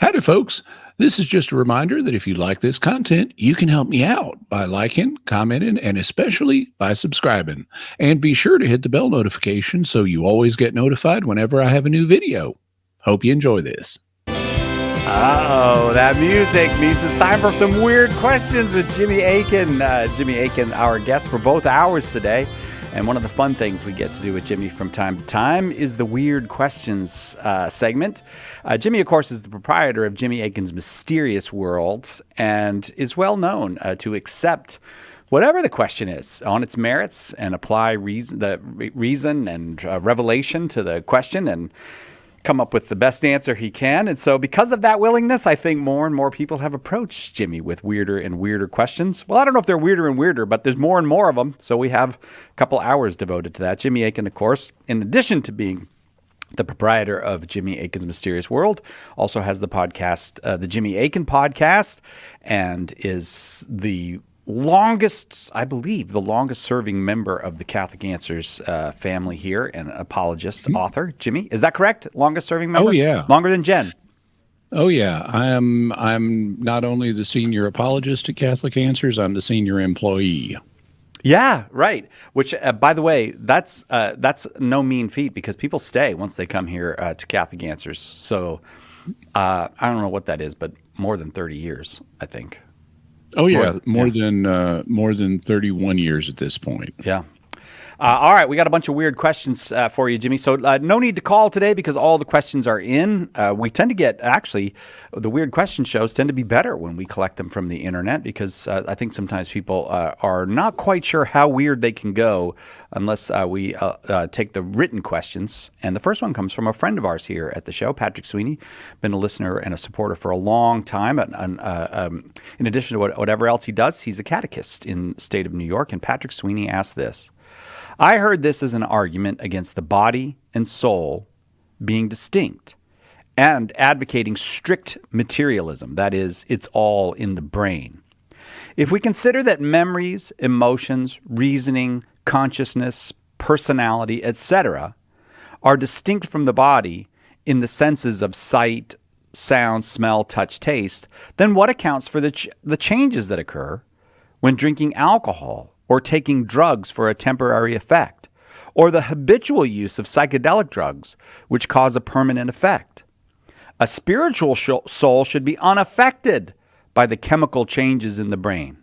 Howdy, folks. This is just a reminder that if you like this content, you can help me out by liking, commenting, and especially by subscribing. And be sure to hit the bell notification so you always get notified whenever I have a new video. Hope you enjoy this. Oh, that music means it's time for some weird questions with Jimmy Akin. Jimmy Akin, our guest for both hours today. And one of the fun things we get to do with Jimmy from time to time is the Weird Questions segment. Jimmy, of course, is the proprietor of Jimmy Akin's Mysterious World and is well known to accept whatever the question is on its merits and apply reason and revelation to the question and come up with the best answer he can. And so because of that willingness, I think more and more people have approached Jimmy with weirder and weirder questions. Well, I don't know if they're weirder and weirder, but there's more and more of them. So we have a couple hours devoted to that. Jimmy Akin, of course, in addition to being the proprietor of Jimmy Akin's Mysterious World, also has the podcast, the Jimmy Akin Podcast, and is the longest serving member of the Catholic Answers family here, and an apologist, author. Jimmy, is that correct? Longest serving member? Oh, yeah. Longer than Jen? Oh, yeah. I'm not only the senior apologist at Catholic Answers, I'm the senior employee. Yeah, right. Which, by the way, that's no mean feat because people stay once they come here to Catholic Answers. So I don't know what that is, but more than 30 years, I think. Oh yeah, more than 31 years at this point. Yeah. All right, we got a bunch of weird questions for you, Jimmy. So no need to call today because all the questions are in. We tend to get, actually, the weird question shows tend to be better when we collect them from the internet because I think sometimes people are not quite sure how weird they can go unless we take the written questions. And the first one comes from a friend of ours here at the show, Patrick Sweeney, been a listener and a supporter for a long time. In addition to whatever else he does, he's a catechist in the state of New York. And Patrick Sweeney asked this: I heard this as an argument against the body and soul being distinct and advocating strict materialism. That is, it's all in the brain. If we consider that memories, emotions, reasoning, consciousness, personality, etc., are distinct from the body in the senses of sight, sound, smell, touch, taste, then what accounts for the changes that occur when drinking alcohol or taking drugs for a temporary effect, or the habitual use of psychedelic drugs, which cause a permanent effect? A spiritual soul should be unaffected by the chemical changes in the brain.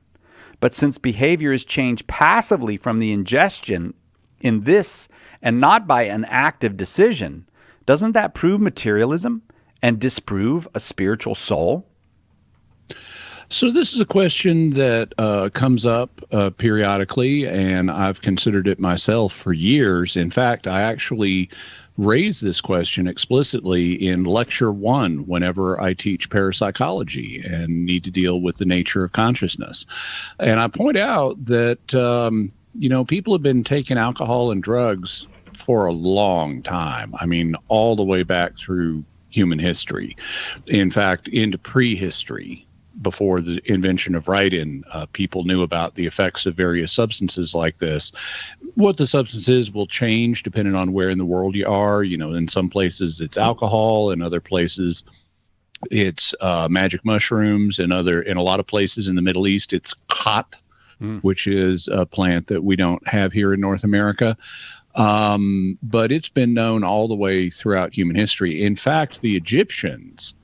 But since behavior is changed passively from the ingestion in this and not by an active decision, doesn't that prove materialism and disprove a spiritual soul? So this is a question that comes up periodically, and I've considered it myself for years. In fact, I actually raised this question explicitly in Lecture 1 whenever I teach parapsychology and need to deal with the nature of consciousness. And I point out that, people have been taking alcohol and drugs for a long time. I mean, all the way back through human history. In fact, into prehistory. Before the invention of write-in, people knew about the effects of various substances like this. What the substance is will change depending on where in the world you are. In some places it's alcohol, in other places it's magic mushrooms, in a lot of places in the Middle East it's khat, which is a plant that we don't have here in North America. But it's been known all the way throughout human history. In fact, the Egyptians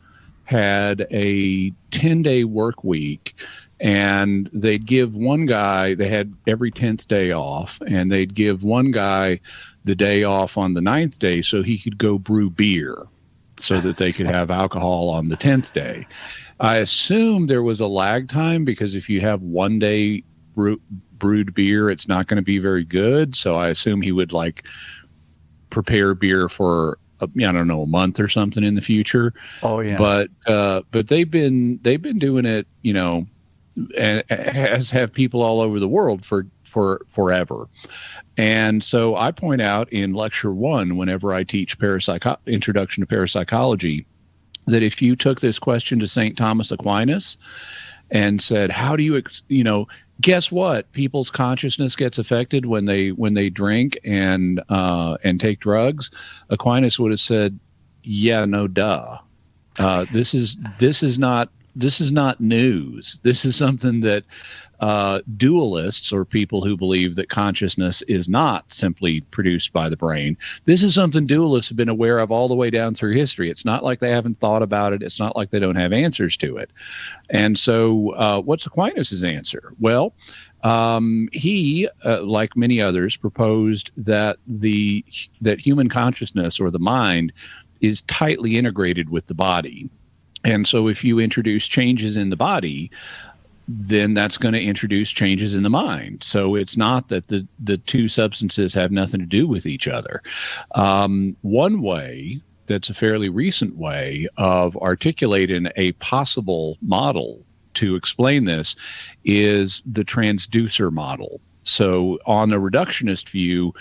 had a 10-day work week, and they'd give one guy, they had every 10th day off, and they'd give one guy the day off on the 9th day so he could go brew beer so that they could have alcohol on the 10th day. I assume there was a lag time because if you have 1 day brewed beer, it's not going to be very good. So I assume he would prepare beer for a month or something in the future. Oh yeah. But they've been doing it, as have people all over the world for forever. And so I point out in Lecture 1, whenever I teach Introduction to Parapsychology, that if you took this question to St. Thomas Aquinas and said, how do you, guess what? People's consciousness gets affected when they drink and take drugs. Aquinas would have said, yeah, no, duh. This is not news. This is something that dualists, or people who believe that consciousness is not simply produced by the brain, this is something dualists have been aware of all the way down through history. It's not like they haven't thought about it. It's not like they don't have answers to it. And so what's Aquinas' answer? Well, he, like many others, proposed that that human consciousness, or the mind, is tightly integrated with the body. And so if you introduce changes in the body, then that's going to introduce changes in the mind. So it's not that the two substances have nothing to do with each other. One way, that's a fairly recent way of articulating a possible model to explain this, is the transducer model. So on a reductionist view,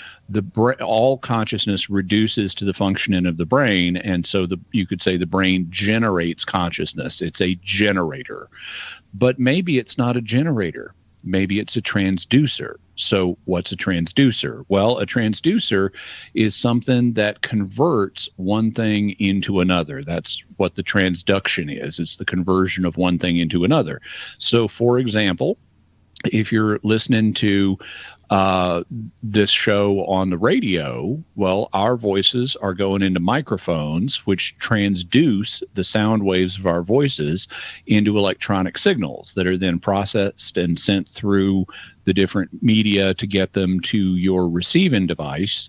all consciousness reduces to the functioning of the brain, and so you could say the brain generates consciousness. It's a generator. But maybe it's not a generator. Maybe it's a transducer. So what's a transducer? Well, a transducer is something that converts one thing into another. That's what the transduction is. It's the conversion of one thing into another. So, for example, if you're listening to this show on the radio, well, our voices are going into microphones, which transduce the sound waves of our voices into electronic signals that are then processed and sent through the different media to get them to your receiving device.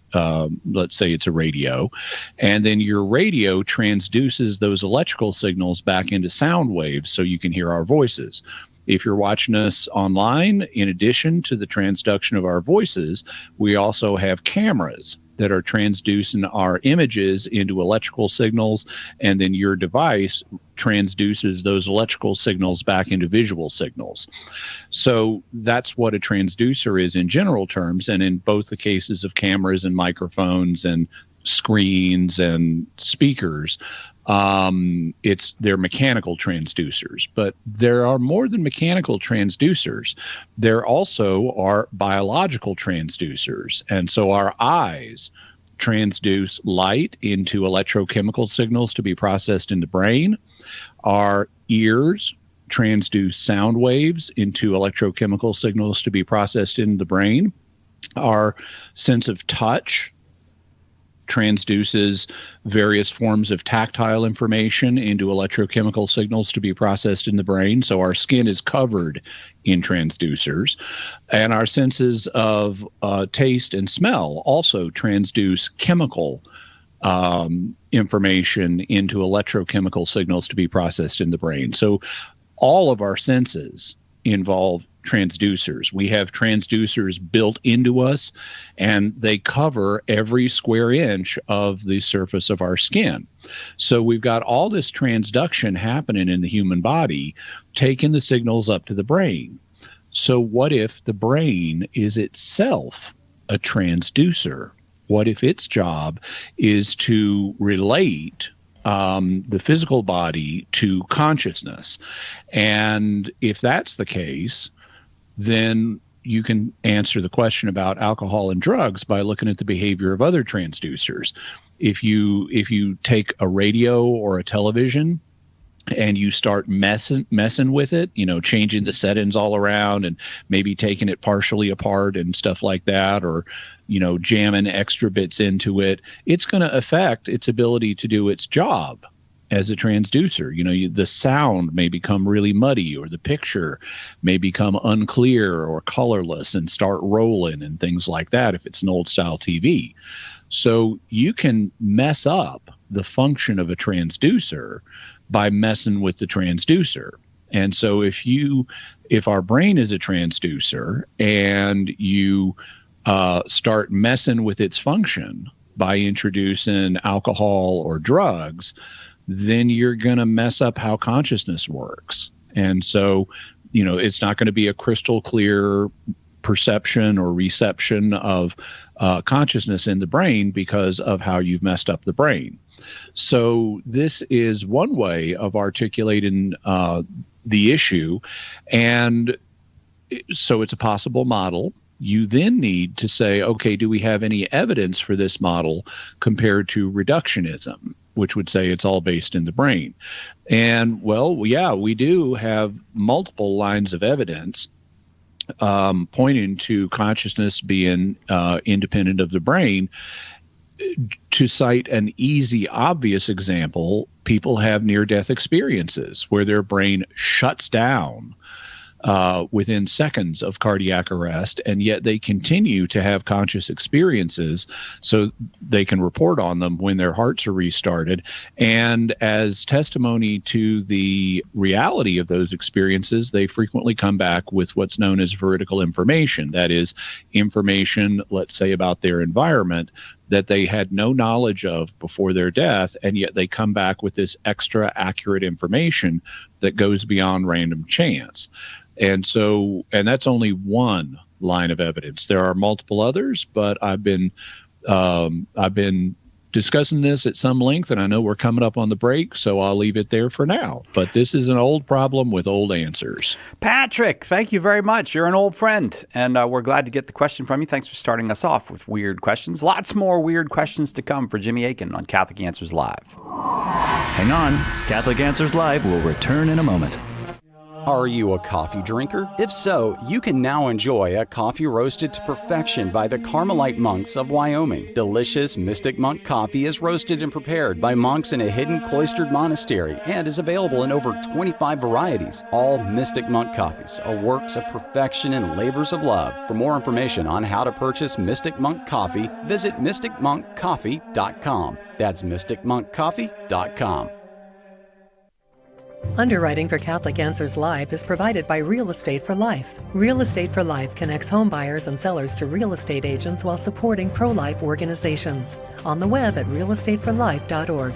Let's say it's a radio. And then your radio transduces those electrical signals back into sound waves so you can hear our voices. If you're watching us online, in addition to the transduction of our voices, we also have cameras that are transducing our images into electrical signals, and then your device transduces those electrical signals back into visual signals. So that's what a transducer is in general terms, and in both the cases of cameras and microphones and screens and speakers, they're mechanical transducers. But there are more than mechanical transducers. There also are biological transducers. And so our eyes transduce light into electrochemical signals to be processed in the brain. Our ears transduce sound waves into electrochemical signals to be processed in the brain. Our sense of touch transduces various forms of tactile information into electrochemical signals to be processed in the brain. So our skin is covered in transducers. And our senses of taste and smell also transduce chemical information into electrochemical signals to be processed in the brain. So all of our senses involve transducers. We have transducers built into us, and they cover every square inch of the surface of our skin. So we've got all this transduction happening in the human body, taking the signals up to the brain. So what if the brain is itself a transducer? What if its job is to relate the physical body to consciousness? And if that's the case, then you can answer the question about alcohol and drugs by looking at the behavior of other transducers. If you take a radio or a television and you start messing with it, changing the settings all around and maybe taking it partially apart and stuff like that, or jamming extra bits into it, it's going to affect its ability to do its job as a transducer. The sound may become really muddy, or the picture may become unclear or colorless and start rolling and things like that if it's an old style TV. So you can mess up the function of a transducer by messing with the transducer. And so if our brain is a transducer and you start messing with its function by introducing alcohol or drugs, then you're going to mess up how consciousness works. And so, it's not going to be a crystal clear perception or reception of consciousness in the brain because of how you've messed up the brain. So this is one way of articulating the issue. And so it's a possible model. You then need to say, okay, do we have any evidence for this model compared to reductionism? which would say it's all based in the brain. And well, yeah, we do have multiple lines of evidence pointing to consciousness being independent of the brain. To cite an easy, obvious example, people have near-death experiences where their brain shuts down within seconds of cardiac arrest, and yet they continue to have conscious experiences so they can report on them when their hearts are restarted. And as testimony to the reality of those experiences, they frequently come back with what's known as veridical information. That is information, let's say, about their environment that they had no knowledge of before their death, and yet they come back with this extra accurate information that goes beyond random chance. And that's only one line of evidence. There are multiple others, but I've been discussing this at some length, and I know we're coming up on the break, so I'll leave it there for now. But this is an old problem with old answers. Patrick, thank you very much. You're an old friend, and we're glad to get the question from you. Thanks for starting us off with weird questions. Lots more weird questions to come for Jimmy Akin on Catholic Answers Live. Hang on. Catholic Answers Live will return in a moment. Are you a coffee drinker? If so, you can now enjoy a coffee roasted to perfection by the Carmelite monks of Wyoming. Delicious Mystic Monk coffee is roasted and prepared by monks in a hidden cloistered monastery and is available in over 25 varieties. All Mystic Monk coffees are works of perfection and labors of love. For more information on how to purchase Mystic Monk coffee, visit mysticmonkcoffee.com. That's mysticmonkcoffee.com. Underwriting for Catholic Answers Live is provided by Real Estate for Life. Real Estate for Life connects home buyers and sellers to real estate agents while supporting pro-life organizations. On the web at realestateforlife.org.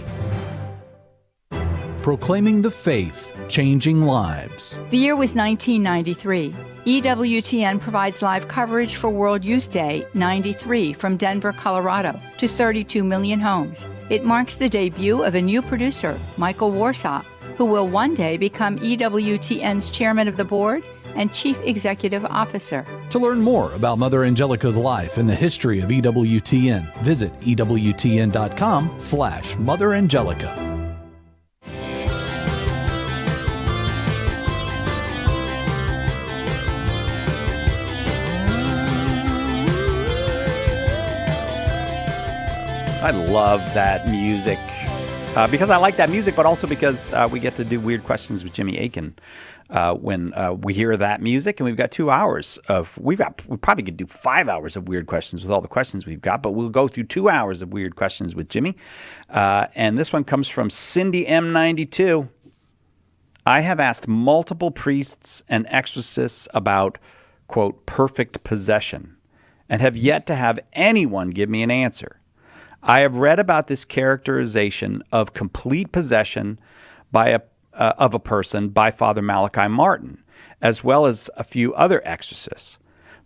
Proclaiming the faith, changing lives. The year was 1993. EWTN provides live coverage for World Youth Day 93 from Denver, Colorado to 32 million homes. It marks the debut of a new producer, Michael Warsaw, who will one day become EWTN's chairman of the board and chief executive officer. To learn more about Mother Angelica's life and the history of EWTN, visit EWTN.com/Mother Angelica. I love that music. Because I like that music, but also because we get to do weird questions with Jimmy Akin when we hear that music, and we've got 2 hours of we probably could do 5 hours of weird questions with all the questions we've got, but we'll go through 2 hours of weird questions with Jimmy. And this one comes from Cindy M92. I have asked multiple priests and exorcists about, quote, perfect possession, and have yet to have anyone give me an answer. I have read about this characterization of complete possession of a person by Father Malachi Martin, as well as a few other exorcists,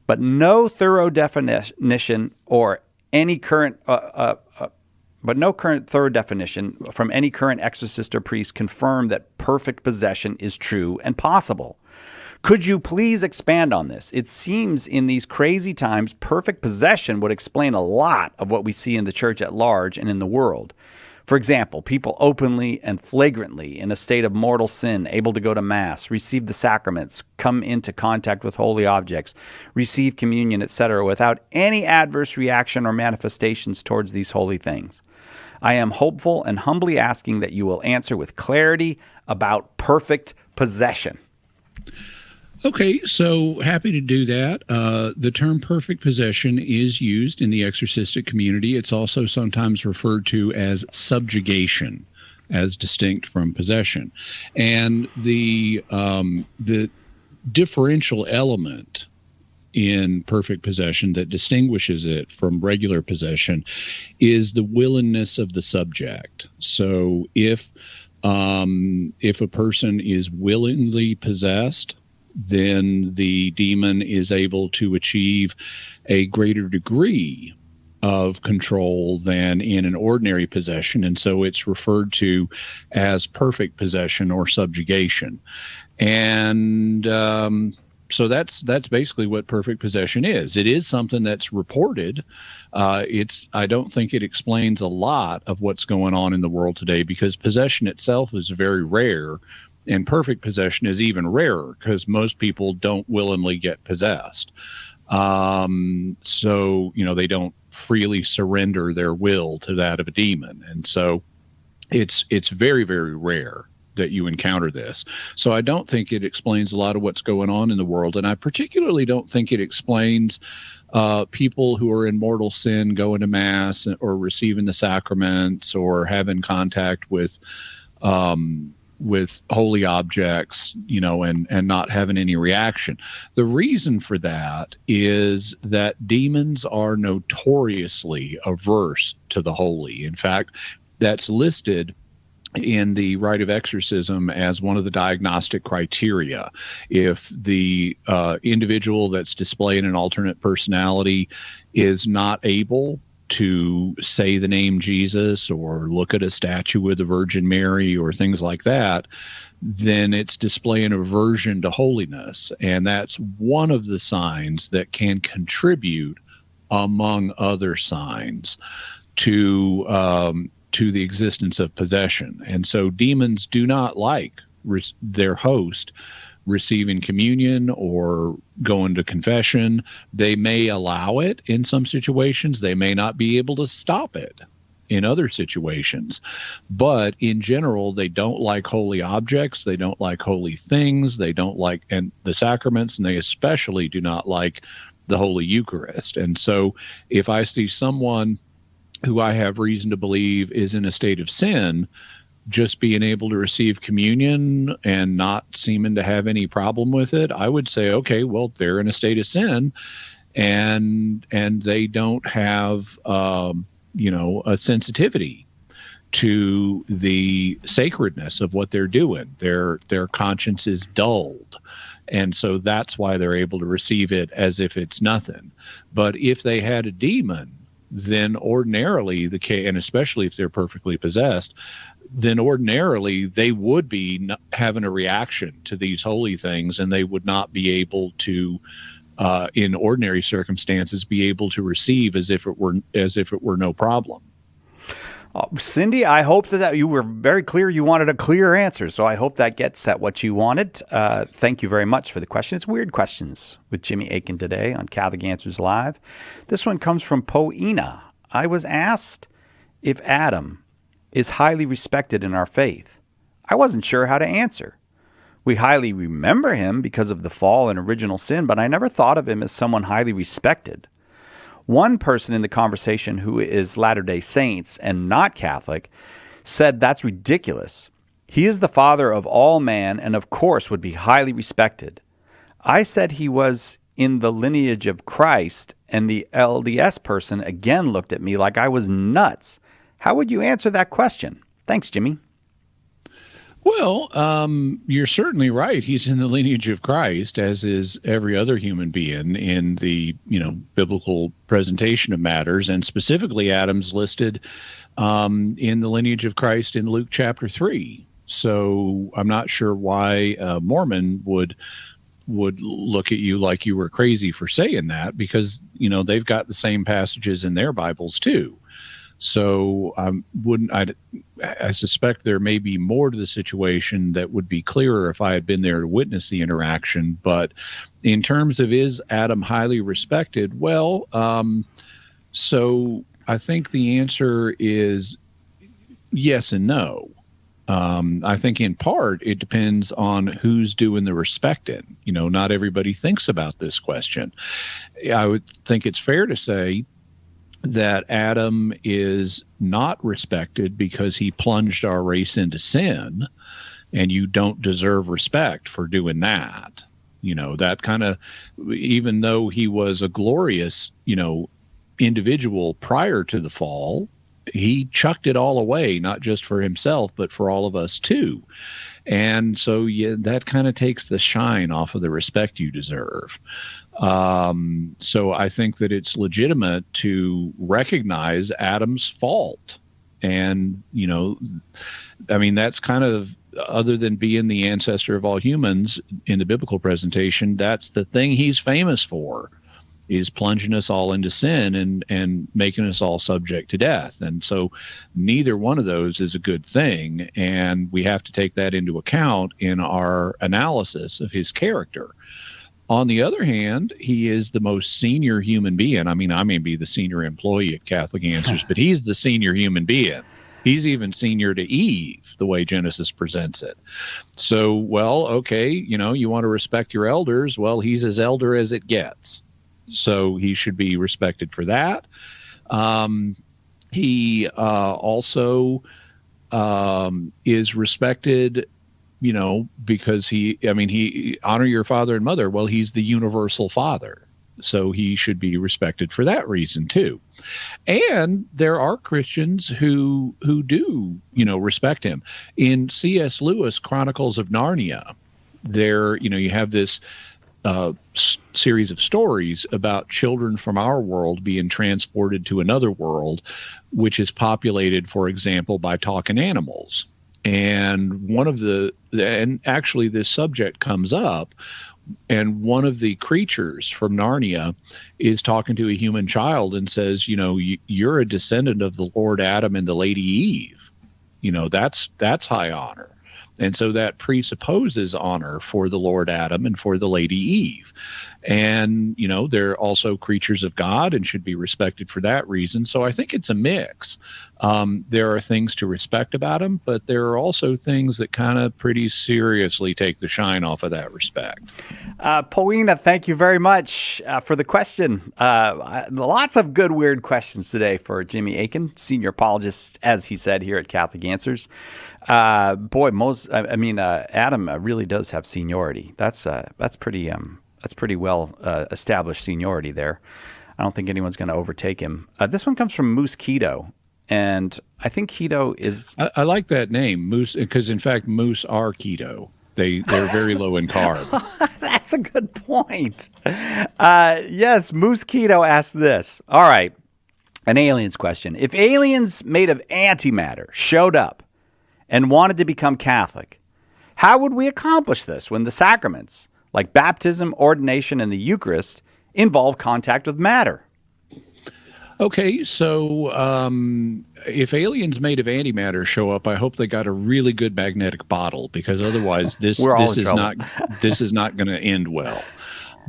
but no thorough definition or any current, thorough definition from any current exorcist or priest confirm that perfect possession is true and possible. Could you please expand on this? It seems in these crazy times, perfect possession would explain a lot of what we see in the church at large and in the world. For example, people openly and flagrantly in a state of mortal sin, able to go to Mass, receive the sacraments, come into contact with holy objects, receive communion, etc., without any adverse reaction or manifestations towards these holy things. I am hopeful and humbly asking that you will answer with clarity about perfect possession. Okay, so happy to do that. The term perfect possession is used in the exorcistic community. It's also sometimes referred to as subjugation, as distinct from possession. And the differential element in perfect possession that distinguishes it from regular possession is the willingness of the subject. So if a person is willingly possessed, then the demon is able to achieve a greater degree of control than in an ordinary possession. And so it's referred to as perfect possession or subjugation. And So that's basically what perfect possession is. It is something that's reported. I don't think it explains a lot of what's going on in the world today, because possession itself is very rare, and perfect possession is even rarer because most people don't willingly get possessed. So they don't freely surrender their will to that of a demon, and so it's very, very rare that you encounter this. So I don't think it explains a lot of what's going on in the world. And I particularly don't think it explains people who are in mortal sin going to mass or receiving the sacraments or having contact with holy objects, and not having any reaction. The reason for that is that demons are notoriously averse to the holy. In fact, that's listed in the rite of exorcism as one of the diagnostic criteria. If the individual that's displaying an alternate personality is not able to say the name Jesus or look at a statue with the Virgin Mary or things like that, then it's displaying aversion to holiness. And that's one of the signs that can contribute, among other signs, to the existence of possession. And so demons do not like their host receiving communion or going to confession. They may allow it in some situations. They may not be able to stop it in other situations. But in general, they don't like holy objects. They don't like holy things. They don't like the sacraments, and they especially do not like the Holy Eucharist. And so if I see someone who I have reason to believe is in a state of sin, just being able to receive communion and not seeming to have any problem with it, I would say, okay, well, they're in a state of sin, and they don't have a sensitivity to the sacredness of what they're doing. Their conscience is dulled, and so that's why they're able to receive it as if it's nothing. But if they had a demon, then ordinarily and especially if they're perfectly possessed, then ordinarily they would be having a reaction to these holy things, and they would not be able to, in ordinary circumstances, be able to receive as if it were no problem. Cindy, I hope that you were very clear. You wanted a clear answer, so I hope that gets at what you wanted. Thank you very much for the question. It's Weird Questions with Jimmy Akin today on Catholic Answers Live. This one comes from Poena. I was asked if Adam is highly respected in our faith. I wasn't sure how to answer. We highly remember him because of the fall and original sin, but I never thought of him as someone highly respected. One person in the conversation who is Latter-day Saints and not Catholic said that's ridiculous. He is the father of all man and of course would be highly respected. I said he was in the lineage of Christ, and the LDS person again looked at me like I was nuts. How would you answer that question? Thanks, Jimmy. Well, you're certainly right. He's in the lineage of Christ, as is every other human being in the, biblical presentation of matters. And specifically, Adam's listed in the lineage of Christ in Luke chapter 3. So I'm not sure why a Mormon would look at you like you were crazy for saying that, because, they've got the same passages in their Bibles too. So I suspect there may be more to the situation that would be clearer if I had been there to witness the interaction. But in terms of, is Adam highly respected? Well, so I think the answer is yes and no. I think in part it depends on who's doing the respecting. Not everybody thinks about this question. I would think it's fair to say that Adam is not respected because he plunged our race into sin, and you don't deserve respect for doing that. That kind of, even though he was a glorious, individual prior to the fall, he chucked it all away, not just for himself, but for all of us too. And so that kind of takes the shine off of the respect you deserve. So I think that it's legitimate to recognize Adam's fault. And, that's kind of other than being the ancestor of all humans in the biblical presentation, that's the thing he's famous for, is plunging us all into sin and making us all subject to death. And so neither one of those is a good thing. And we have to take that into account in our analysis of his character. On the other hand, he is the most senior human being. I mean, I may be the senior employee at Catholic Answers, but he's the senior human being. He's even senior to Eve, the way Genesis presents it. So, well, okay, you want to respect your elders. Well, he's as elder as it gets. So he should be respected for that. He also is respected, because he honor your father and mother. Well, he's the universal father. So he should be respected for that reason too. And there are Christians who do, respect him. In C.S. Lewis' Chronicles of Narnia, there, you have this series of stories about children from our world being transported to another world, which is populated, for example, by talking animals. And and actually this subject comes up, and one of the creatures from Narnia is talking to a human child and says, you're a descendant of the Lord Adam and the Lady Eve. That's high honor. And so that presupposes honor for the Lord Adam and for the Lady Eve. And, they're also creatures of God and should be respected for that reason. So I think it's a mix. There are things to respect about them, but there are also things that kind of pretty seriously take the shine off of that respect. Paulina, thank you very much for the question. Lots of good, weird questions today for Jimmy Akin, senior apologist, as he said, here at Catholic Answers. Adam really does have seniority. That's pretty well established seniority there. I don't think anyone's going to overtake him. This one comes from Moose Keto, and I think keto is. I like that name, Moose, because in fact moose are keto. They're very low in carb. That's a good point. Yes, Moose Keto asked this. All right, an aliens question. If aliens made of antimatter showed up and wanted to become Catholic, how would we accomplish this when the sacraments, like baptism, ordination, and the Eucharist, involve contact with matter? Okay, so if aliens made of antimatter show up, I hope they got a really good magnetic bottle, because otherwise this is not going to end well.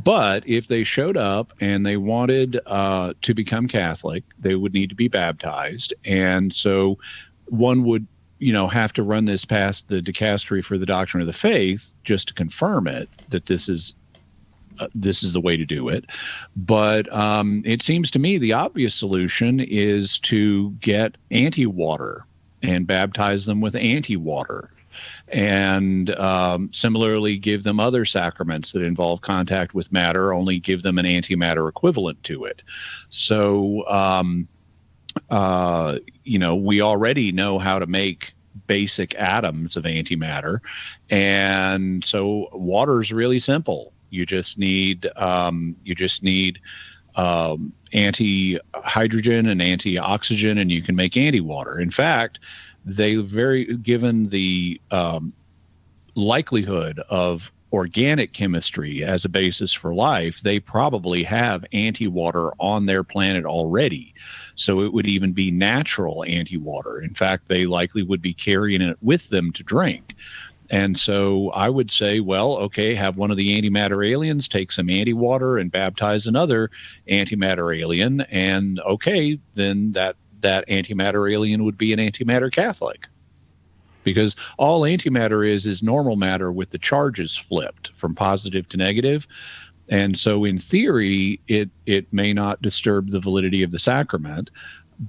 But if they showed up and they wanted to become Catholic, they would need to be baptized, and so one would have to run this past the dicastery for the doctrine of the faith just to confirm it, that this is the way to do it. But it seems to me the obvious solution is to get anti-water and baptize them with anti-water, and similarly give them other sacraments that involve contact with matter, only give them an antimatter equivalent to it. So we already know how to make basic atoms of antimatter, and so water is really simple. You just need anti-hydrogen and anti-oxygen, and you can make anti-water. In fact, given the likelihood of organic chemistry as a basis for life, they probably have anti-water on their planet already. So it would even be natural anti-water. In fact, they likely would be carrying it with them to drink. And so I would say, well, okay, have one of the antimatter aliens take some anti-water and baptize another antimatter alien. And okay, then that antimatter alien would be an antimatter Catholic. Because all antimatter is normal matter with the charges flipped from positive to negative. And so in theory, it may not disturb the validity of the sacrament.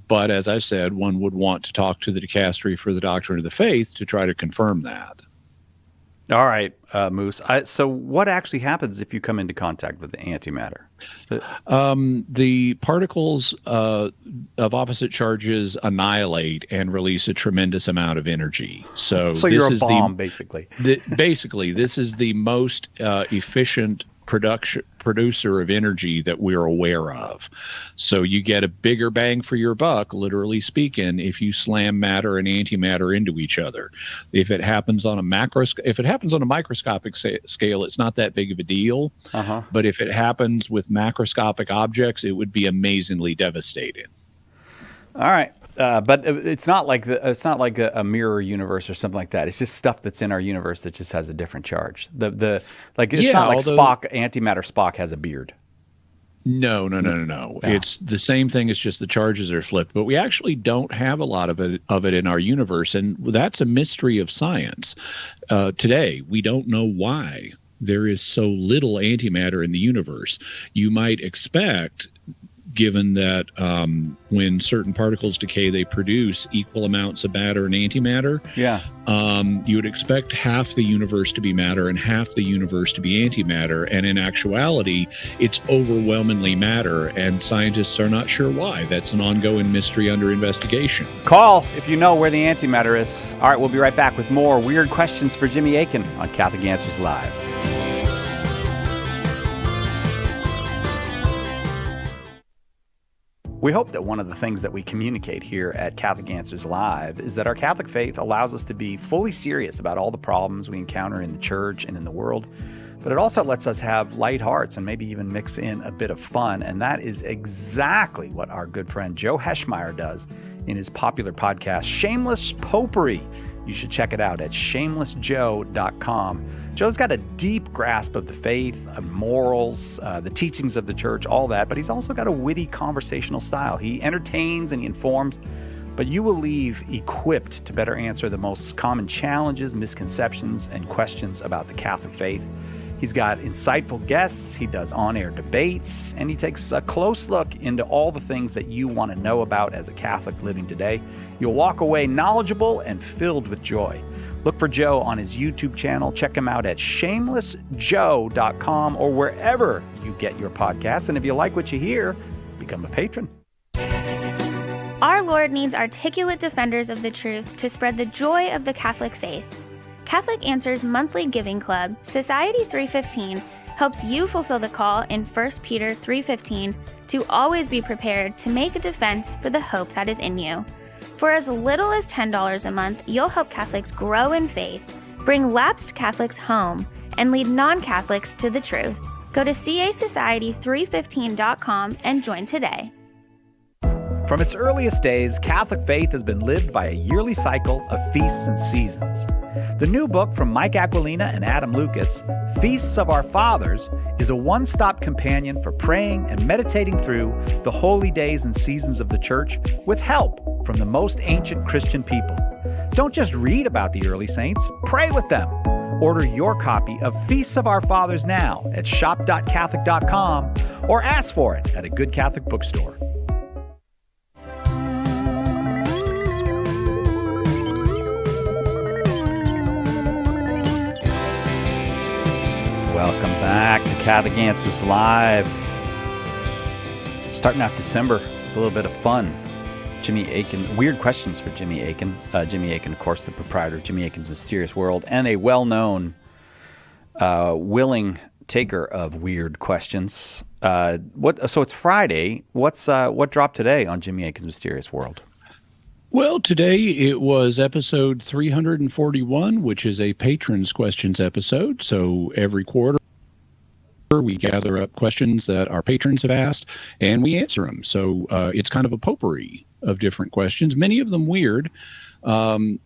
But as I said, one would want to talk to the dicastery for the doctrine of the faith to try to confirm that. All right, Moose. So what actually happens if you come into contact with the antimatter? The particles of opposite charges annihilate and release a tremendous amount of energy. So you're a bomb, basically. Basically, this is the most efficient producer of energy that we're aware of. So you get a bigger bang for your buck, literally speaking, if you slam matter and antimatter into each other. If it happens on a microscopic scale, it's not that big of a deal. But if it happens with macroscopic objects, it would be amazingly devastating. All right. But it's not like a mirror universe or something like that. It's just stuff that's in our universe that just has a different charge. It's not like Spock, antimatter Spock has a beard. No. Yeah. It's the same thing. It's just the charges are flipped. But we actually don't have a lot of it in our universe, and that's a mystery of science. Today, we don't know why there is so little antimatter in the universe. You might expect, given that when certain particles decay, they produce equal amounts of matter and antimatter. Yeah. You would expect half the universe to be matter and half the universe to be antimatter. And in actuality, it's overwhelmingly matter, and scientists are not sure why. That's an ongoing mystery under investigation. Call if you know where the antimatter is. All right, we'll be right back with more weird questions for Jimmy Akin on Catholic Answers Live. We hope that one of the things that we communicate here at Catholic Answers Live is that our Catholic faith allows us to be fully serious about all the problems we encounter in the church and in the world, but it also lets us have light hearts and maybe even mix in a bit of fun, and that is exactly what our good friend Joe Heschmeyer does in his popular podcast, Shameless Popery. You should check it out at shamelessjoe.com. Joe's got a deep grasp of the faith, morals, the teachings of the church, all that, but he's also got a witty conversational style. He entertains and he informs, but you will leave equipped to better answer the most common challenges, misconceptions, and questions about the Catholic faith. He's got insightful guests, he does on-air debates, and he takes a close look into all the things that you want to know about as a Catholic living today. You'll walk away knowledgeable and filled with joy. Look for Joe on his YouTube channel. Check him out at shamelessjoe.com or wherever you get your podcasts. And if you like what you hear, become a patron. Our Lord needs articulate defenders of the truth to spread the joy of the Catholic faith. Catholic Answers monthly giving club, Society 315, helps you fulfill the call in 1 Peter 3:15 to always be prepared to make a defense for the hope that is in you. For as little as $10 a month, you'll help Catholics grow in faith, bring lapsed Catholics home, and lead non-Catholics to the truth. Go to casociety315.com and join today. From its earliest days, Catholic faith has been lived by a yearly cycle of feasts and seasons. The new book from Mike Aquilina and Adam Lucas, Feasts of Our Fathers, is a one-stop companion for praying and meditating through the holy days and seasons of the Church with help from the most ancient Christian people. Don't just read about the early saints, pray with them. Order your copy of Feasts of Our Fathers now at shop.catholic.com or ask for it at a good Catholic bookstore. Welcome back to Catholic Answers Live. Starting out December with a little bit of fun. Jimmy Akin, weird questions for Jimmy Akin. Jimmy Akin, of course, the proprietor of Jimmy Akin's Mysterious World and a well-known, willing taker of weird questions. So it's Friday. What dropped today on Jimmy Akin's Mysterious World? Well, today it was episode 341, which is a Patrons Questions episode. So every quarter we gather up questions that our patrons have asked and we answer them. So it's kind of a potpourri of different questions, many of them weird.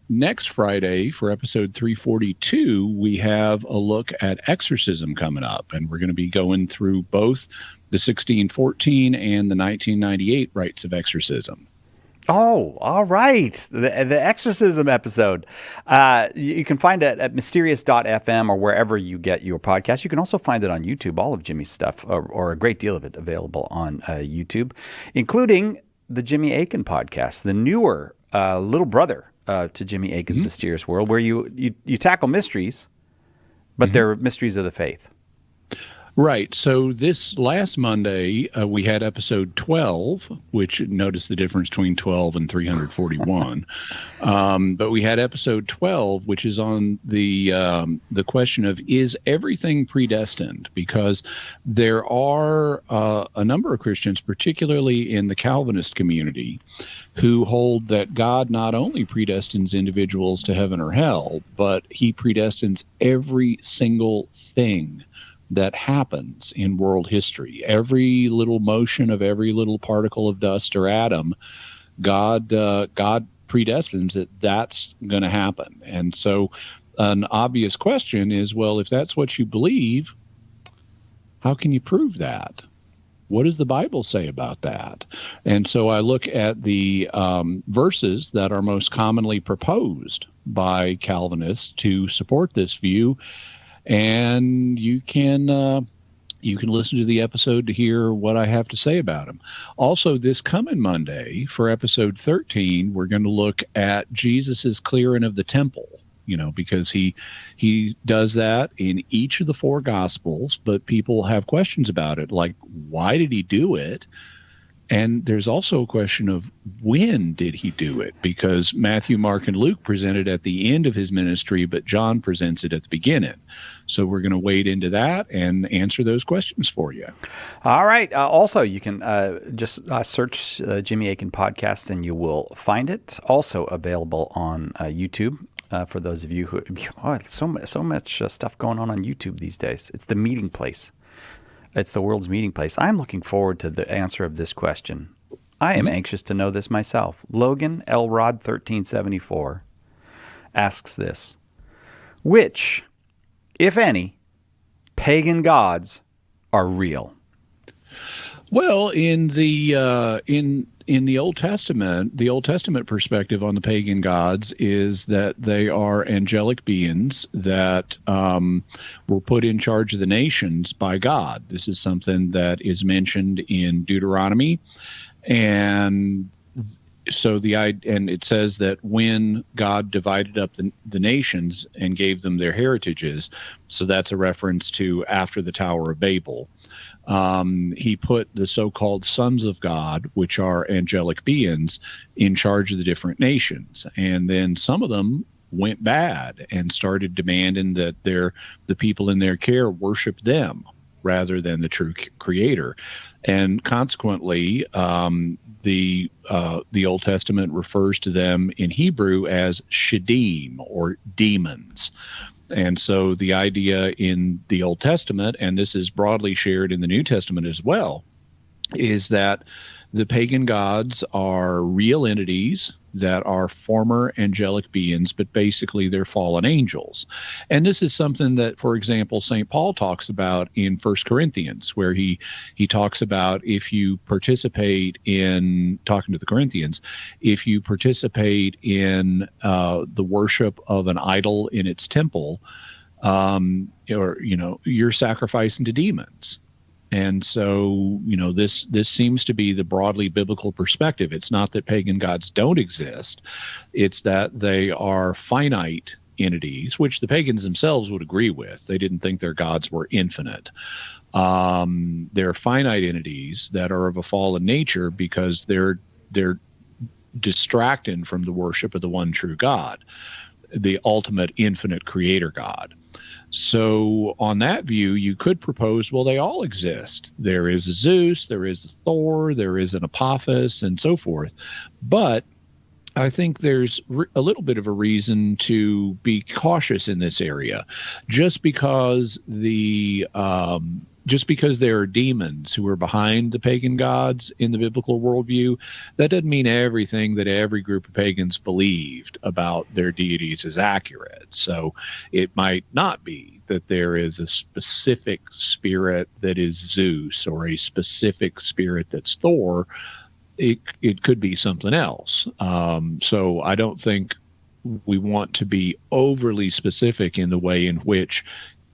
Next Friday for episode 342, we have a look at exorcism coming up, and we're going to be going through both the 1614 and the 1998 rites of exorcism. Oh, all right. The exorcism episode. You can find it at mysterious.fm or wherever you get your podcast. You can also find it on YouTube, all of Jimmy's stuff, or a great deal of it available on YouTube, including the Jimmy Akin podcast, the newer little brother to Jimmy Akin's Mysterious World, where you tackle mysteries, but they're mysteries of the faith. Right. So this last Monday, we had episode 12, which notice the difference between 12 and 341. But we had episode 12, which is on the question of, is everything predestined? Because there are a number of Christians, particularly in the Calvinist community, who hold that God not only predestines individuals to heaven or hell, but he predestines every single thing that happens in world history. Every little motion of every little particle of dust or atom, God predestines that that's going to happen. And so an obvious question is, well, if that's what you believe, how can you prove that? What does the Bible say about that? And so I look at the verses that are most commonly proposed by Calvinists to support this view, and you can listen to the episode to hear what I have to say about them. Also, this coming Monday for episode 13, we're going to look at Jesus's clearing of the temple. Because he does that in each of the four Gospels, but people have questions about it, like, why did he do it? And there's also a question of, when did he do it? Because Matthew, Mark, and Luke presented at the end of his ministry, but John presents it at the beginning. So we're going to wade into that and answer those questions for you. All right. Also, you can just search Jimmy Akin Podcast and you will find it. Also available on YouTube. For those of you who, so much stuff going on YouTube these days. It's the meeting place. It's the world's meeting place. I'm looking forward to the answer of this question. I am anxious to know this myself. Logan Elrod 1374 asks this: which, if any, pagan gods are real? Well, in the Old Testament, the Old Testament perspective on the pagan gods is that they are angelic beings that were put in charge of the nations by God. This is something that is mentioned in Deuteronomy, and so and it says that when God divided up the nations and gave them their heritages, so that's a reference to after the Tower of Babel. He put the so-called sons of God, which are angelic beings, in charge of the different nations. And then some of them went bad and started demanding that the people in their care worship them rather than the true creator. And consequently, the Old Testament refers to them in Hebrew as shadim, or demons. And so the idea in the Old Testament, and this is broadly shared in the New Testament as well, is that the pagan gods are real entities that are former angelic beings, but basically they're fallen angels. And this is something that, for example, St. Paul talks about in 1 Corinthians, where he talks about, if you participate in, talking to the Corinthians, if you participate in the worship of an idol in its temple, you're sacrificing to demons. And so, this seems to be the broadly biblical perspective. It's not that pagan gods don't exist. It's that they are finite entities, which the pagans themselves would agree with. They didn't think their gods were infinite. They're finite entities that are of a fallen nature because they're distracted from the worship of the one true God, the ultimate infinite creator God. So on that view, you could propose, well, they all exist. There is a Zeus, there is a Thor, there is an Apophis, and so forth. But I think there's a little bit of a reason to be cautious in this area. Just because there are demons who are behind the pagan gods in the biblical worldview, that doesn't mean everything that every group of pagans believed about their deities is accurate. So it might not be that there is a specific spirit that is Zeus or a specific spirit that's Thor. It could be something else. So I don't think we want to be overly specific in the way in which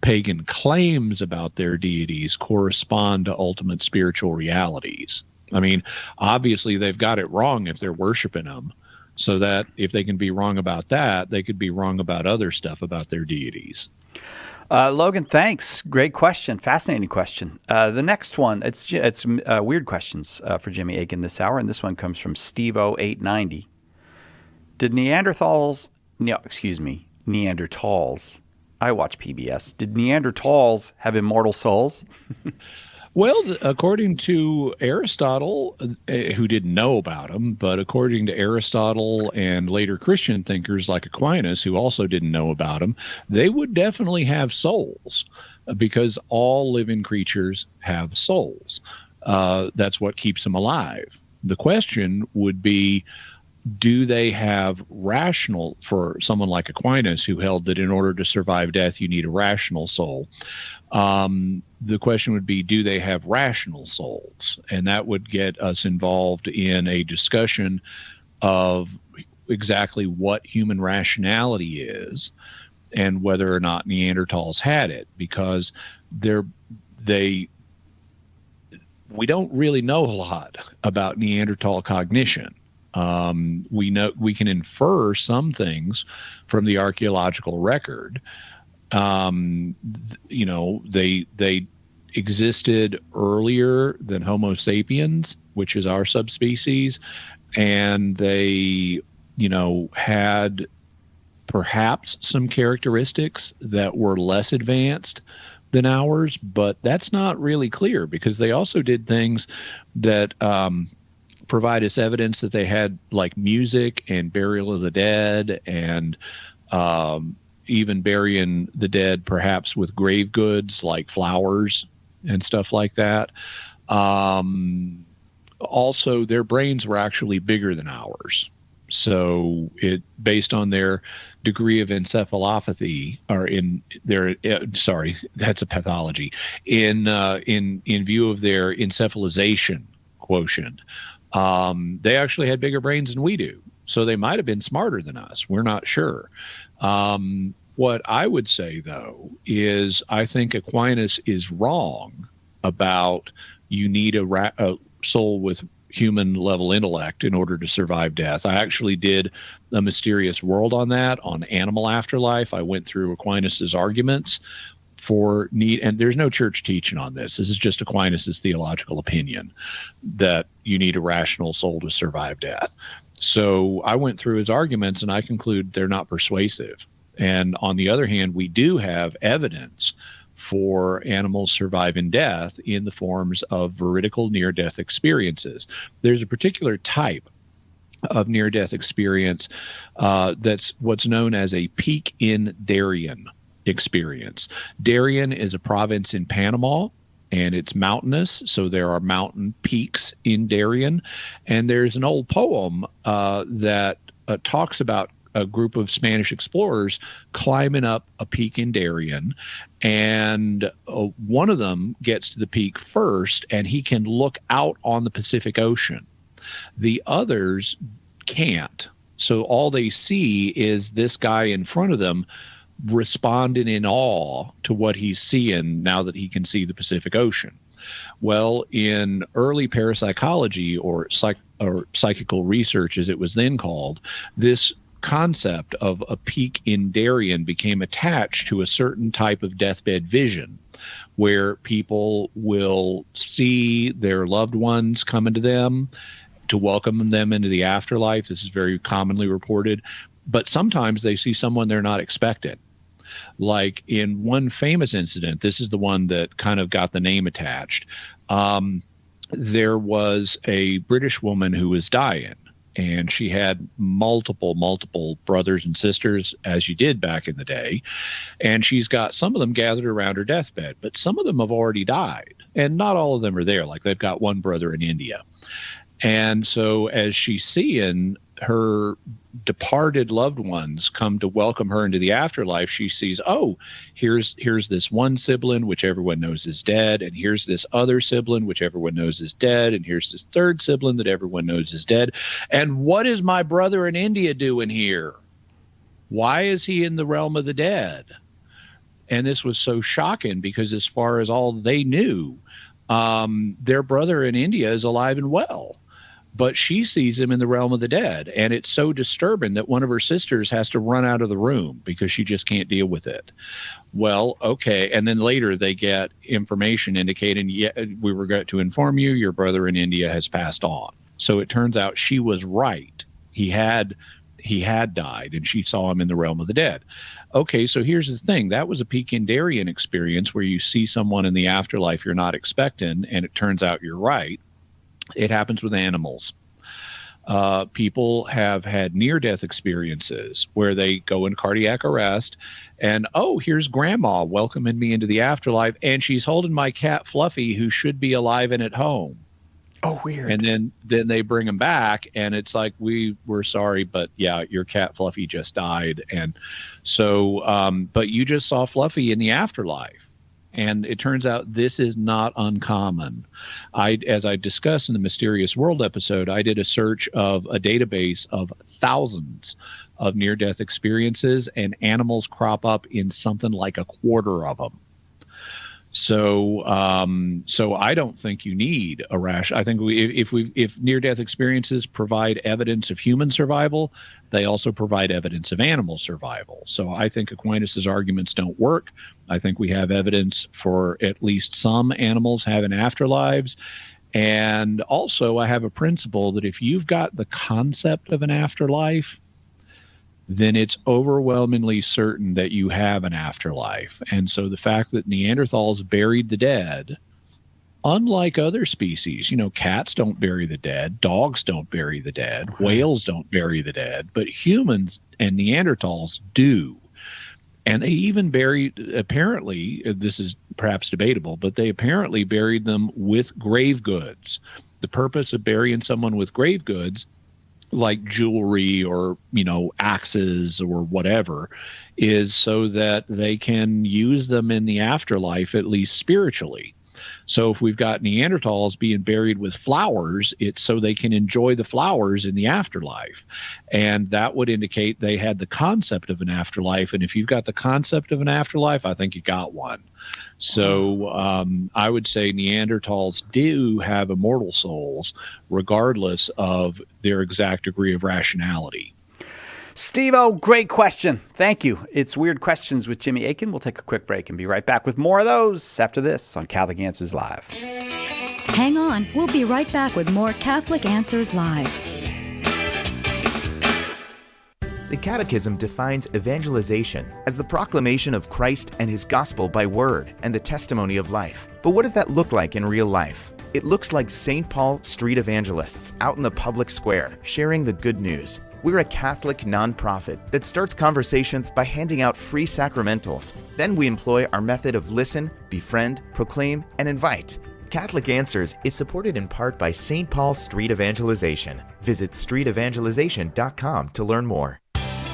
pagan claims about their deities correspond to ultimate spiritual realities. I mean, obviously they've got it wrong if they're worshiping them, so that if they can be wrong about that, they could be wrong about other stuff about their deities. Logan, thanks. Great question. Fascinating question. The next one, it's weird questions for Jimmy Akin this hour, and this one comes from Steve0890. Did Neanderthals, I watch PBS. Did Neanderthals have immortal souls? Well, according to Aristotle, who didn't know about them, but according to Aristotle and later Christian thinkers like Aquinas, who also didn't know about them, they would definitely have souls because all living creatures have souls. That's what keeps them alive. The question would be, do they have rational, for someone like Aquinas who held that in order to survive death, you need a rational soul? The question would be, do they have rational souls? And that would get us involved in a discussion of exactly what human rationality is and whether or not Neanderthals had it, because we don't really know a lot about Neanderthal cognition. We can infer some things from the archaeological record. They existed earlier than Homo sapiens, which is our subspecies, and they, had perhaps some characteristics that were less advanced than ours, but that's not really clear because they also did things that provide us evidence that they had, like music and burial of the dead, and even burying the dead perhaps with grave goods like flowers and stuff like that. Also, their brains were actually bigger than ours. So based on their degree of encephalopathy, or that's a pathology, in view of their encephalization quotient, they actually had bigger brains than we do. So they might have been smarter than us. We're not sure. What I would say, though, is I think Aquinas is wrong about you need a soul with human level intellect in order to survive death. I actually did a mysterious world on that, on animal afterlife. I went through Aquinas's arguments for need, and there's no church teaching on this. This is just Aquinas's theological opinion that you need a rational soul to survive death. So I went through his arguments and I conclude they're not persuasive. And on the other hand, we do have evidence for animals surviving death in the forms of veridical near-death experiences. There's a particular type of near-death experience that's what's known as a peak in Darien experience. Darien is a province in Panama, and it's mountainous, so there are mountain peaks in Darien. And there's an old poem that talks about a group of Spanish explorers climbing up a peak in Darien, and one of them gets to the peak first, and he can look out on the Pacific Ocean. The others can't. So all they see is this guy in front of them responding in awe to what he's seeing now that he can see the Pacific Ocean. Well, in early parapsychology or psychical research, as it was then called, this concept of a peak in Darien became attached to a certain type of deathbed vision, where people will see their loved ones coming to them to welcome them into the afterlife. This is very commonly reported, but sometimes they see someone they're not expecting. Like in one famous incident, this is the one that kind of got the name attached. There was a British woman who was dying, and she had multiple brothers and sisters, as you did back in the day. And she's got some of them gathered around her deathbed, but some of them have already died. And not all of them are there. Like they've got one brother in India. And so as she's seeing her departed loved ones come to welcome her into the afterlife, she sees, oh, here's this one sibling, which everyone knows is dead, and here's this other sibling, which everyone knows is dead, and here's this third sibling that everyone knows is dead. And what is my brother in India doing here? Why is he in the realm of the dead? And this was so shocking because as far as all they knew, their brother in India is alive and well. but she sees him in the realm of the dead. And it's so disturbing that one of her sisters has to run out of the room because she just can't deal with it. Well, okay. And then later they get information indicating, yeah, we were going to inform you, your brother in India has passed on. So it turns out she was right. He had died, and she saw him in the realm of the dead. Okay, so here's the thing. That was a Pekindarian experience where you see someone in the afterlife you're not expecting, and it turns out you're right. It happens with animals. People have had near-death experiences where they go in cardiac arrest, and, oh, here's grandma welcoming me into the afterlife, and she's holding my cat Fluffy, who should be alive and at home. Oh, weird. And then they bring him back, and it's like, we're sorry, but yeah, your cat Fluffy just died. And so, but you just saw Fluffy in the afterlife. And it turns out this is not uncommon. As I discussed in the Mysterious World episode, I did a search of a database of thousands of near-death experiences, and animals crop up in something like a quarter of them. So I don't think you need a rash. I think if near-death experiences provide evidence of human survival, they also provide evidence of animal survival. So I think Aquinas' arguments don't work. I think we have evidence for at least some animals having afterlives. And also I have a principle that if you've got the concept of an afterlife, then it's overwhelmingly certain that you have an afterlife. And so the fact that Neanderthals buried the dead, unlike other species, cats don't bury the dead, dogs don't bury the dead, whales don't bury the dead, but humans and Neanderthals do. And they even buried, apparently, this is perhaps debatable, but they apparently buried them with grave goods. The purpose of burying someone with grave goods, like jewelry or, axes or whatever, is so that they can use them in the afterlife, at least spiritually. So if we've got Neanderthals being buried with flowers, it's so they can enjoy the flowers in the afterlife. And that would indicate they had the concept of an afterlife. And if you've got the concept of an afterlife, I think you got one. So I would say Neanderthals do have immortal souls, regardless of their exact degree of rationality. Steve-O, great question. Thank you. It's Weird Questions with Jimmy Akin. We'll take a quick break and be right back with more of those after this on Catholic Answers Live. Hang on. We'll be right back with more Catholic Answers Live. The Catechism defines evangelization as the proclamation of Christ and his gospel by word and the testimony of life. But what does that look like in real life? It looks like St. Paul street evangelists out in the public square sharing the good news. We're a Catholic nonprofit that starts conversations by handing out free sacramentals. Then we employ our method of listen, befriend, proclaim, and invite. Catholic Answers is supported in part by St. Paul Street Evangelization. Visit streetevangelization.com to learn more.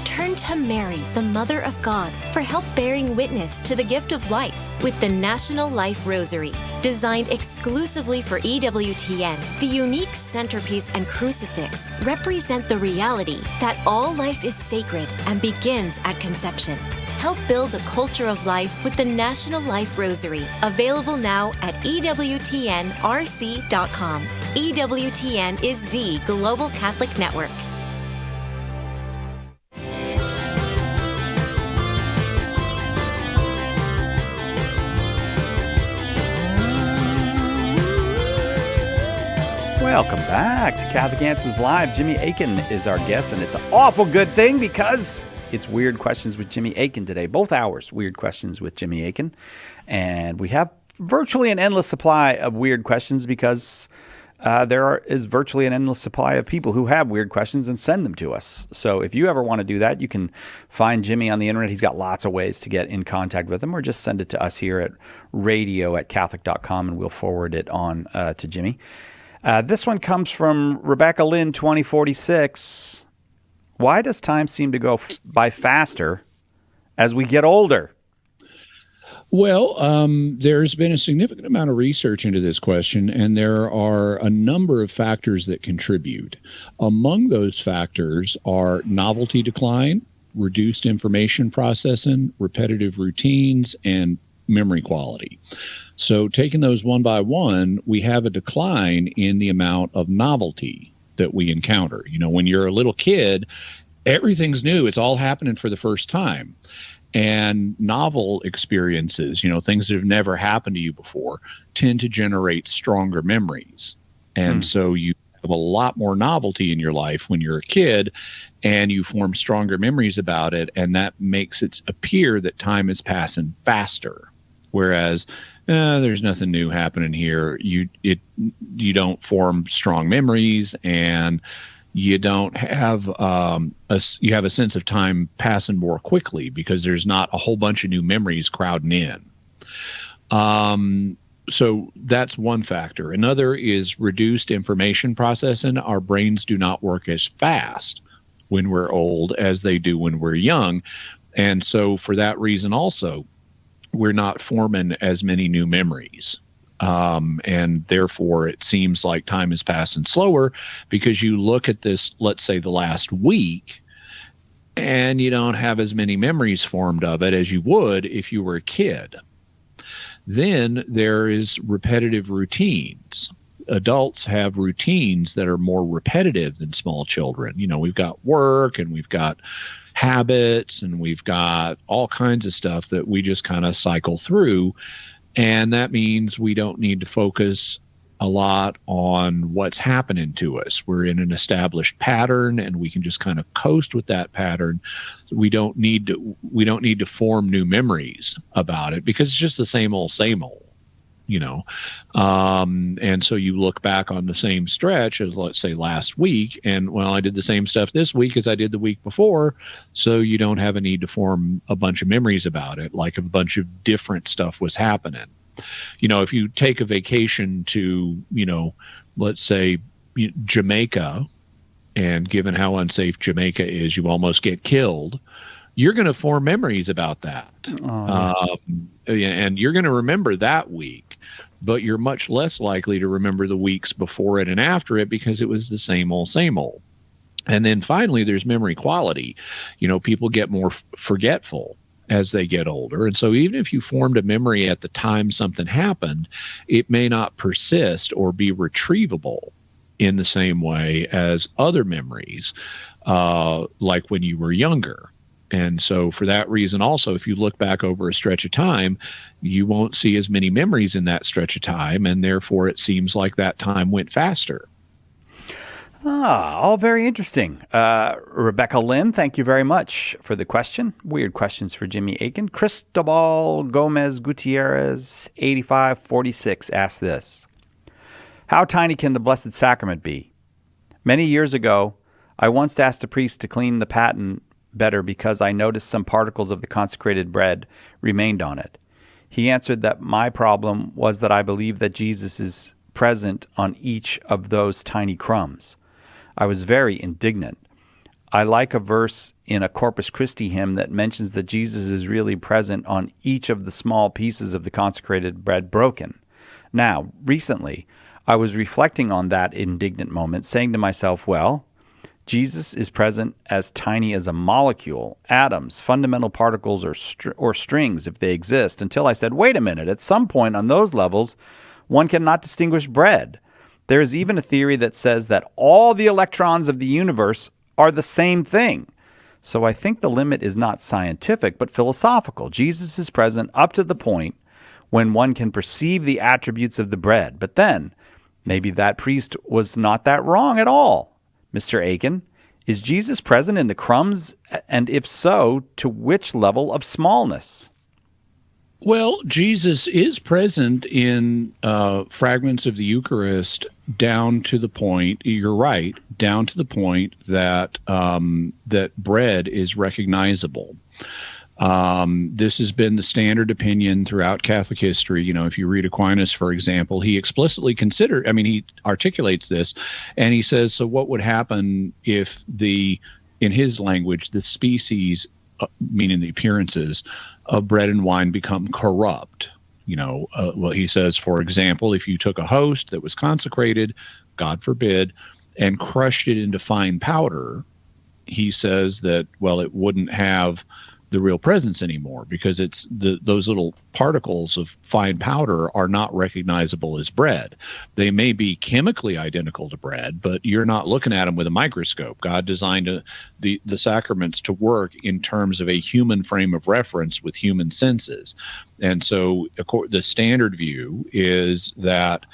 Turn to Mary, the Mother of God, for help bearing witness to the gift of life with the National Life Rosary. Designed exclusively for EWTN, the unique centerpiece and crucifix represent the reality that all life is sacred and begins at conception. Help build a culture of life with the National Life Rosary, available now at EWTNRC.com. EWTN is the global Catholic network. Welcome back to Catholic Answers Live. Jimmy Akin is our guest, and it's an awful good thing because it's Weird Questions with Jimmy Akin today. Both hours, Weird Questions with Jimmy Akin. And we have virtually an endless supply of weird questions because there is virtually an endless supply of people who have weird questions and send them to us. So if you ever want to do that, you can find Jimmy on the internet. He's got lots of ways to get in contact with him, or just send it to us here at radio@catholic.com, and we'll forward it on to Jimmy. This one comes from Rebecca Lynn 2046. Why does time seem to go by faster as we get older? Well, there's been a significant amount of research into this question, and there are a number of factors that contribute. Among those factors are novelty decline, reduced information processing, repetitive routines, and memory quality. So taking those one by one, we have a decline in the amount of novelty. that we encounter. When you're a little kid, everything's new. It's all happening for the first time. And novel experiences, things that have never happened to you before, tend to generate stronger memories. And so you have a lot more novelty in your life when you're a kid, and you form stronger memories about it. And that makes it appear that time is passing faster. Whereas there's nothing new happening here. You don't form strong memories, and you don't have you have a sense of time passing more quickly because there's not a whole bunch of new memories crowding in. So that's one factor. Another is reduced information processing. Our brains do not work as fast when we're old as they do when we're young. And so for that reason also, we're not forming as many new memories. And therefore, it seems like time is passing slower because you look at this, let's say the last week, and you don't have as many memories formed of it as you would if you were a kid. Then there is repetitive routines. Adults have routines that are more repetitive than small children. We've got work, and we've got habits, and we've got all kinds of stuff that we just kind of cycle through. And that means we don't need to focus a lot on what's happening to us. We're in an established pattern, and we can just kind of coast with that pattern. We don't need to form new memories about it because it's just the same old, and so you look back on the same stretch as, let's say, last week, and I did the same stuff this week as I did the week before. So you don't have a need to form a bunch of memories about it, like a bunch of different stuff was happening. If you take a vacation to, let's say Jamaica, and given how unsafe Jamaica is, you almost get killed, you're going to form memories about that. And you're going to remember that week, but you're much less likely to remember the weeks before it and after it because it was the same old. And then finally, there's memory quality. People get more forgetful as they get older. And so even if you formed a memory at the time something happened, it may not persist or be retrievable in the same way as other memories, like when you were younger. And so for that reason also, if you look back over a stretch of time, you won't see as many memories in that stretch of time, and therefore it seems like that time went faster. All very interesting. Rebecca Lynn, thank you very much for the question. Weird questions for Jimmy Akin. Cristobal Gomez Gutierrez, 8546, asked this. How tiny can the Blessed Sacrament be? Many years ago, I once asked a priest to clean the paten better because I noticed some particles of the consecrated bread remained on it. He answered that my problem was that I believe that Jesus is present on each of those tiny crumbs. I was very indignant. I like a verse in a Corpus Christi hymn that mentions that Jesus is really present on each of the small pieces of the consecrated bread broken. Now, recently, I was reflecting on that indignant moment, saying to myself, well, Jesus is present as tiny as a molecule, atoms, fundamental particles, or strings, if they exist, until I said, wait a minute, at some point on those levels, one cannot distinguish bread. There is even a theory that says that all the electrons of the universe are the same thing. So I think the limit is not scientific, but philosophical. Jesus is present up to the point when one can perceive the attributes of the bread. But then, maybe that priest was not that wrong at all. Mr. Akin, is Jesus present in the crumbs? And if so, to which level of smallness? Well, Jesus is present in fragments of the Eucharist down to the point, you're right, down to the point that that bread is recognizable. This has been the standard opinion throughout Catholic history. If you read Aquinas, for example, he explicitly he articulates this, and he says, so what would happen if in his language, the species, meaning the appearances of bread and wine, become corrupt? He says, for example, if you took a host that was consecrated, God forbid, and crushed it into fine powder, he says that, it wouldn't have the real presence anymore, because it's those little particles of fine powder are not recognizable as bread. They may be chemically identical to bread, but you're not looking at them with a microscope. God designed the sacraments to work in terms of a human frame of reference with human senses. And so the standard view is that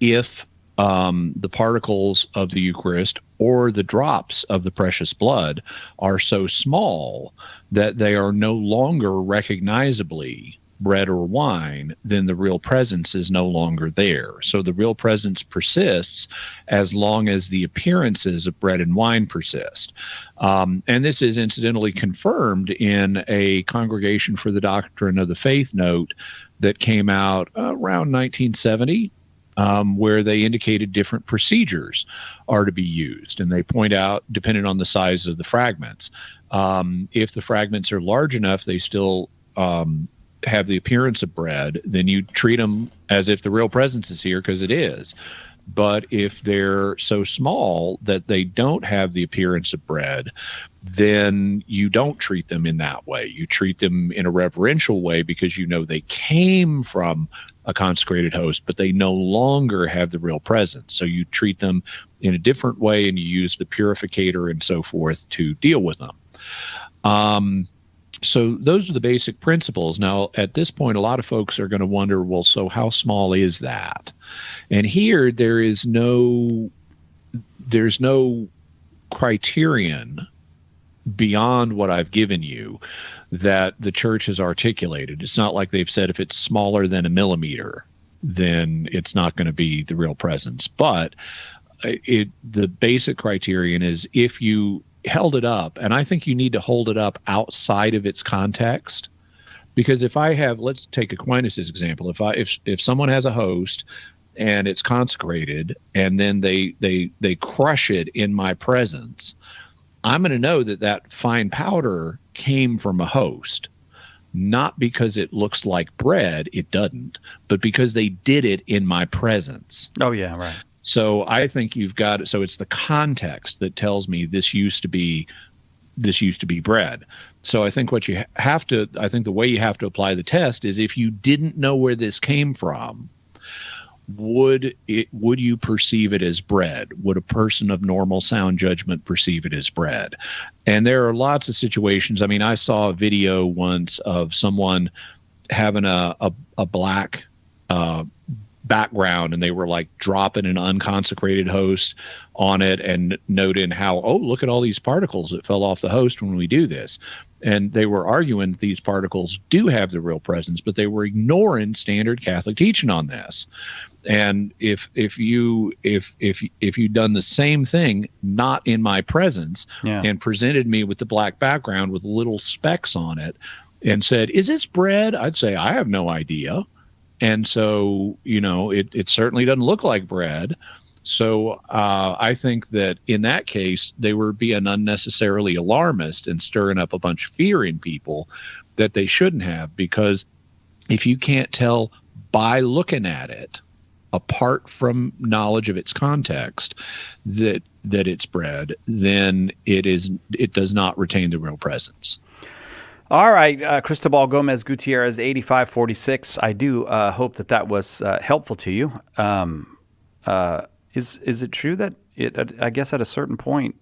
if the particles of the Eucharist or the drops of the precious blood are so small that they are no longer recognizably bread or wine, then the real presence is no longer there. So the real presence persists as long as the appearances of bread and wine persist. And this is incidentally confirmed in a Congregation for the Doctrine of the Faith note that came out around 1970. Where they indicated different procedures are to be used. And they point out, depending on the size of the fragments, if the fragments are large enough, they still have the appearance of bread, then you treat them as if the real presence is here, because it is. But if they're so small that they don't have the appearance of bread, then you don't treat them in that way. You treat them in a reverential way, because you know they came from a consecrated host, but they no longer have the real presence. So you treat them in a different way, and you use the purificator and so forth to deal with them. So those are the basic principles. Now, at this point, a lot of folks are going to wonder, well, so how small is that? And here there's no criterion beyond what I've given you that the church has articulated. It's not like they've said if it's smaller than a millimeter, then it's not going to be the real presence. But the basic criterion is if you held it up, and I think you need to hold it up outside of its context. Because if I have, let's take Aquinas' example. If someone has a host and it's consecrated, and then they crush it in my presence, I'm going to know that fine powder came from a host, not because it looks like bread, it doesn't, but because they did it in my presence. Oh yeah, right. So I think you've got it. So it's the context that tells me this used to be bread. So I think the way you have to apply the test is, if you didn't know where this came from, would you perceive it as bread? Would a person of normal sound judgment perceive it as bread? And there are lots of situations. I mean, I saw a video once of someone having a black background, and they were like dropping an unconsecrated host on it and noting how, oh, look at all these particles that fell off the host when we do this. And they were arguing these particles do have the real presence, but they were ignoring standard Catholic teaching on this. And if you'd done the same thing, not in my presence, and presented me with the black background with little specks on it and said, is this bread? I'd say, I have no idea. And so, it certainly doesn't look like bread. So I think that in that case, they were being unnecessarily alarmist and stirring up a bunch of fear in people that they shouldn't have. Because if you can't tell by looking at it, apart from knowledge of its context, that it's bread, then it does not retain the real presence. All right, Cristobal Gomez Gutierrez, 8546. I do hope that was helpful to you. Is it true that I guess at a certain point,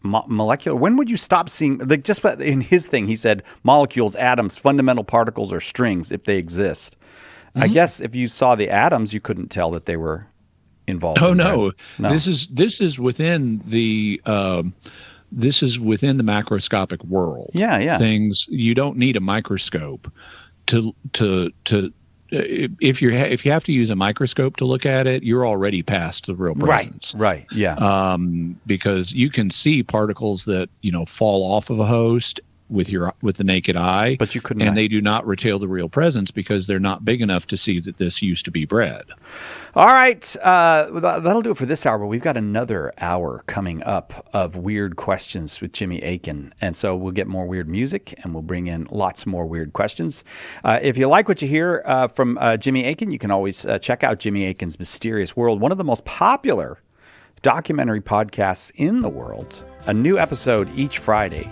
molecular, when would you stop seeing, like, just in his thing, he said molecules, atoms, fundamental particles, or strings, if they exist. Mm-hmm. I guess if you saw the atoms, you couldn't tell that they were involved. Oh, no. This is within the macroscopic world. Yeah. Things you don't need a microscope to if you have to use a microscope to look at it, you're already past the real presence. Right. Yeah. Because you can see particles that fall off of a host with the naked eye, but you couldn't, and they do not reveal the real presence because they're not big enough to see that this used to be bread. All right, that'll do it for this hour, but we've got another hour coming up of weird questions with Jimmy Akin, and so we'll get more weird music, and we'll bring in lots more weird questions. If you like what you hear from Jimmy Akin, you can always check out Jimmy Akin's Mysterious World, one of the most popular documentary podcasts in the world. A new episode each Friday.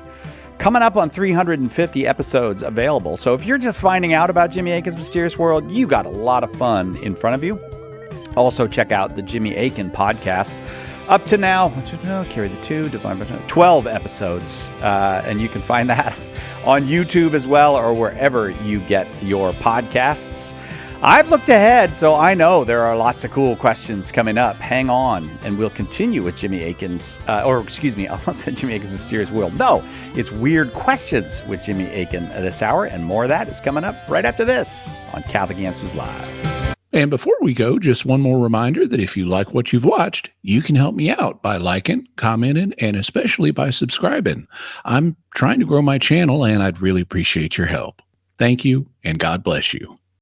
coming up on 350 episodes available. So if you're just finding out about Jimmy Akin's Mysterious World, you got a lot of fun in front of you. Also, check out the Jimmy Akin podcast. Up to now, 12 episodes, and you can find that on YouTube as well, or wherever you get your podcasts. I've looked ahead, so I know there are lots of cool questions coming up. Hang on, and we'll continue with Jimmy Akin's, I almost said Jimmy Akin's Mysterious World. No, it's Weird Questions with Jimmy Akin this hour, and more of that is coming up right after this on Catholic Answers Live. And before we go, just one more reminder that if you like what you've watched, you can help me out by liking, commenting, and especially by subscribing. I'm trying to grow my channel, and I'd really appreciate your help. Thank you, and God bless you.